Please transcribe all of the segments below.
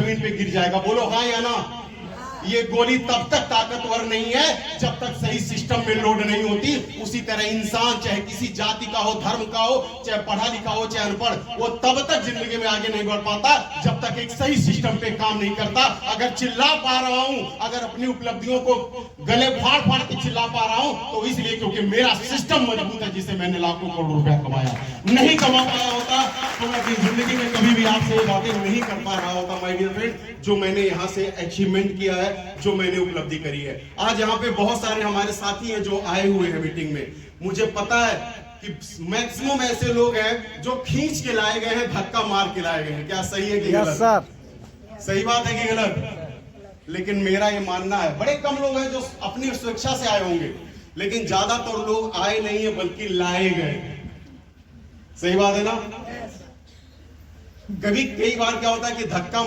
जमीन पे गिर जाएगा। बोलो हाँ या ना। ये गोली तब तक ताकतवर नहीं है जब तक सही सिस्टम में लोड नहीं होती। उसी तरह इंसान चाहे किसी जाति का हो, धर्म का हो, चाहे पढ़ा लिखा हो, चाहे अनपढ़, वो तब तक जिंदगी में आगे नहीं बढ़ पाता जब तक एक सही सिस्टम पे काम नहीं करता। अगर चिल्ला पा रहा हूं, अगर अपनी उपलब्धियों को गले फाड़ फाड़ के चिल्ला पा रहा हूं, तो इसलिए क्योंकि मेरा सिस्टम मजबूत है, जिससे मैंने लाखों करोड़ रुपया कमाया। नहीं कमा पाया होता तो मैं अपनी जिंदगी में कभी भी आपसे ये बातें नहीं कर पा रहा होता माय डियर फ्रेंड, जो मैंने यहाँ से अचीवमेंट किया है, जो मैंने उपलब्धि करी है। आज यहाँ पे बहुत सारे हमारे साथी हैं जो आए हुए हैं मीटिंग में। मुझे पता है कि मैक्सिमम ऐसे लोग हैं जो खींच के लाए गए हैं, धक्का मार के लाए गए हैं। क्या सही है कि गलत? सही बात है कि गलत? लेकिन मेरा ये मानना है, बड़े कम लोग हैं जो अपनी स्वेच्छा से आए होंगे, लेकिन ज्यादातर लोग आए नहीं है बल्कि लाए गए। सही बात है ना? कई बार क्या होता है कि धक्का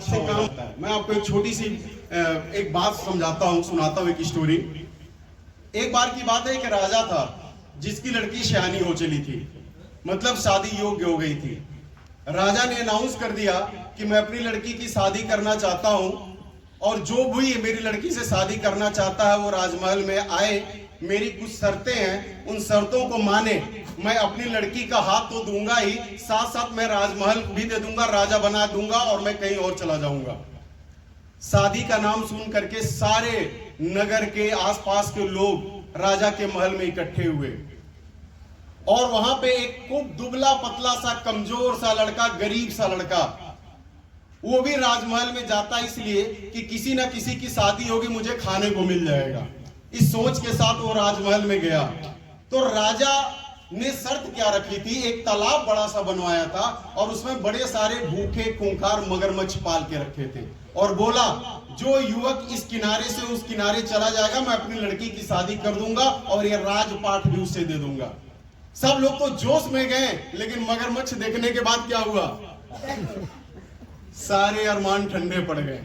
से काम होता है। मैं आपको एक छोटी सी एक बात समझाता हूँ, सुनाता हूँ एक स्टोरी। एक बार की बात है, एक राजा था जिसकी लड़की सयानी हो चली थी, मतलब शादी योग्य हो गई थी। राजा ने अनाउंस कर दिया कि मैं अपनी लड़की की शादी करना चाहता हूं, और जो भी मेरी लड़की से शादी करना चाहता है वो राजमहल में आए। मेरी कुछ शर्तें हैं, उन शर्तों को माने। मैं अपनी लड़की का हाथ तो दूंगा ही, साथ साथ मैं राजमहल भी दे दूंगा, राजा बना दूंगा, और मैं कहीं और चला जाऊंगा। शादी का नाम सुन करके सारे नगर के आसपास के लोग राजा के महल में इकट्ठे हुए, और वहां पे एक खूब दुबला पतला सा कमजोर सा लड़का, गरीब सा लड़का, वो भी राजमहल में जाता इसलिए कि किसी ना किसी की शादी होगी, मुझे खाने को मिल जाएगा। इस सोच के साथ वो राजमहल में गया। तो राजा ने शर्त क्या रखी थी, एक तालाब बड़ा सा बनवाया था, और उसमें बड़े सारे भूखे खूंखार मगरमच्छ पाल के रखे थे, और बोला जो युवक इस किनारे से उस किनारे चला जाएगा, मैं अपनी लड़की की शादी कर दूंगा और ये राजपाट भी उससे दे दूंगा। सब लोग तो जोश में गए, लेकिन मगरमच्छ देखने के बाद क्या हुआ, सारे अरमान ठंडे पड़ गए।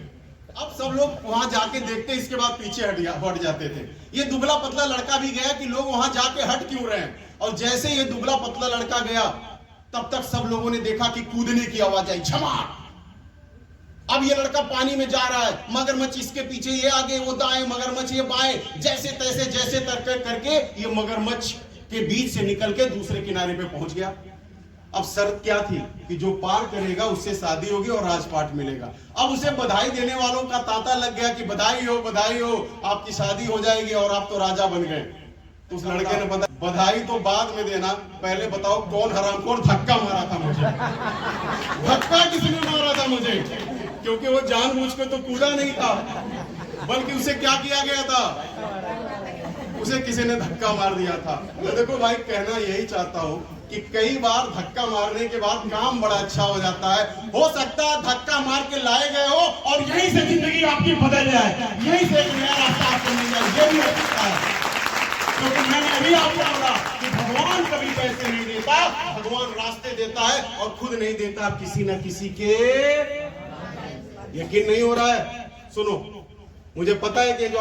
अब सब लोग वहां जाके देखते, इसके बाद पीछे हट जाते थे। ये दुबला पतला लड़का भी गया कि लोग वहां जाके हट क्यों रहे हैं, और जैसे ये दुबला पतला लड़का गया, तब तक सब लोगों ने देखा कि कूदने की आवाज आई, झमाट। अब ये लड़का पानी में जा रहा है, मगरमच्छ इसके पीछे, ये आगे, वो दाएं, मगरमच्छ ये बाएं, जैसे तैसे करके ये मगरमच्छ के बीच से निकल के दूसरे किनारे पे पहुंच गया। अब शर्त क्या थी कि जो पार करेगा उससे शादी होगी और राजपाट मिलेगा। अब उसे बधाई देने वालों का तांता लग गया कि बधाई हो, आपकी शादी हो जाएगी और आप तो राजा बन गए। तो उस लड़के ने बधाई तो बाद में देना, पहले बताओ कौन हरामखोर धक्का मारा था मुझे? धक्का किसने मारा था मुझे? क्योंकि वो जानबूझ के तो कूदा नहीं था, बल्कि उसे क्या किया गया था, उसे किसी ने धक्का मार दिया था। तो देखो भाई, कहना यही चाहता हूं कि कई बार धक्का मारने के बाद काम बड़ा अच्छा हो जाता है। हो सकता है धक्का मार के लाए गए हो और यहीं से जिंदगी आपकी बदल जाए, यहीं से एक नया रास्ता आपको मिल जाए, ये भी हो सकता है। क्योंकि मैंने अभी आपको बोला कि भगवान कभी पैसे नहीं देता, भगवान रास्ते देता है, और खुद नहीं देता किसी न किसी के। यकीन नहीं हो रहा है? सुनो, मुझे पता है कि जो